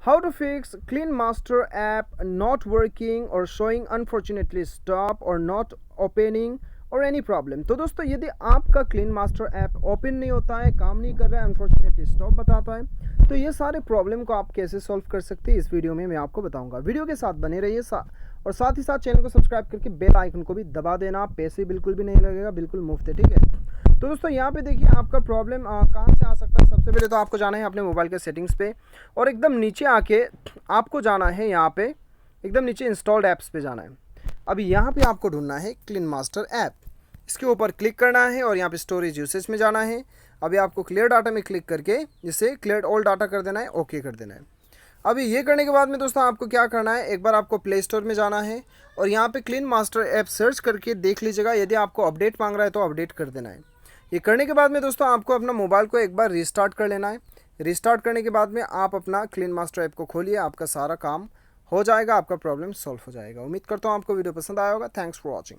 How to fix Clean Master app not working or showing unfortunately stop or not opening और any problem. तो दोस्तों यदि आपका clean master app open नहीं होता है, काम नहीं कर रहा है, अनफॉर्चुनेटली स्टॉप बताता है, तो ये सारे प्रॉब्लम को आप कैसे सॉल्व कर सकते हैं इस वीडियो में मैं आपको बताऊंगा। वीडियो के साथ बने रहिए और साथ ही साथ चैनल को सब्सक्राइब करके बेल आइकन को भी दबा देना। पैसे बिल्कुल भी नहीं लगेगा, बिल्कुल मुफ्त है, ठीक है। तो दोस्तों यहाँ पे देखिए आपका प्रॉब्लम कहाँ से आ सकता है। सबसे पहले तो आपको जाना है अपने मोबाइल के सेटिंग्स पे और एकदम नीचे आके आपको जाना है यहाँ पे एकदम नीचे इंस्टॉल्ड ऐप्स पे जाना है। अभी यहाँ पे आपको ढूंढना है क्लीन मास्टर ऐप, इसके ऊपर क्लिक करना है और यहाँ पे स्टोरेज यूसेज में जाना है। अभी आपको क्लियर डाटा में क्लिक करके जिससे क्लियर ऑल डाटा कर देना है, ओके कर देना है। अभी ये करने के बाद में दोस्तों आपको क्या करना है, एक बार आपको प्ले स्टोर में जाना है और यहाँ पे क्लीन मास्टर ऐप सर्च करके देख लीजिएगा। यदि आपको अपडेट मांग रहा है तो अपडेट कर देना है। ये करने के बाद में दोस्तों आपको अपना मोबाइल को एक बार रिस्टार्ट कर लेना है। रिस्टार्ट करने के बाद में आप अपना क्लीन मास्टर ऐप को खोलिए, आपका सारा काम हो जाएगा, आपका प्रॉब्लम सॉल्व हो जाएगा। उम्मीद करता हूँ आपको वीडियो पसंद आया होगा। Thanks for watching.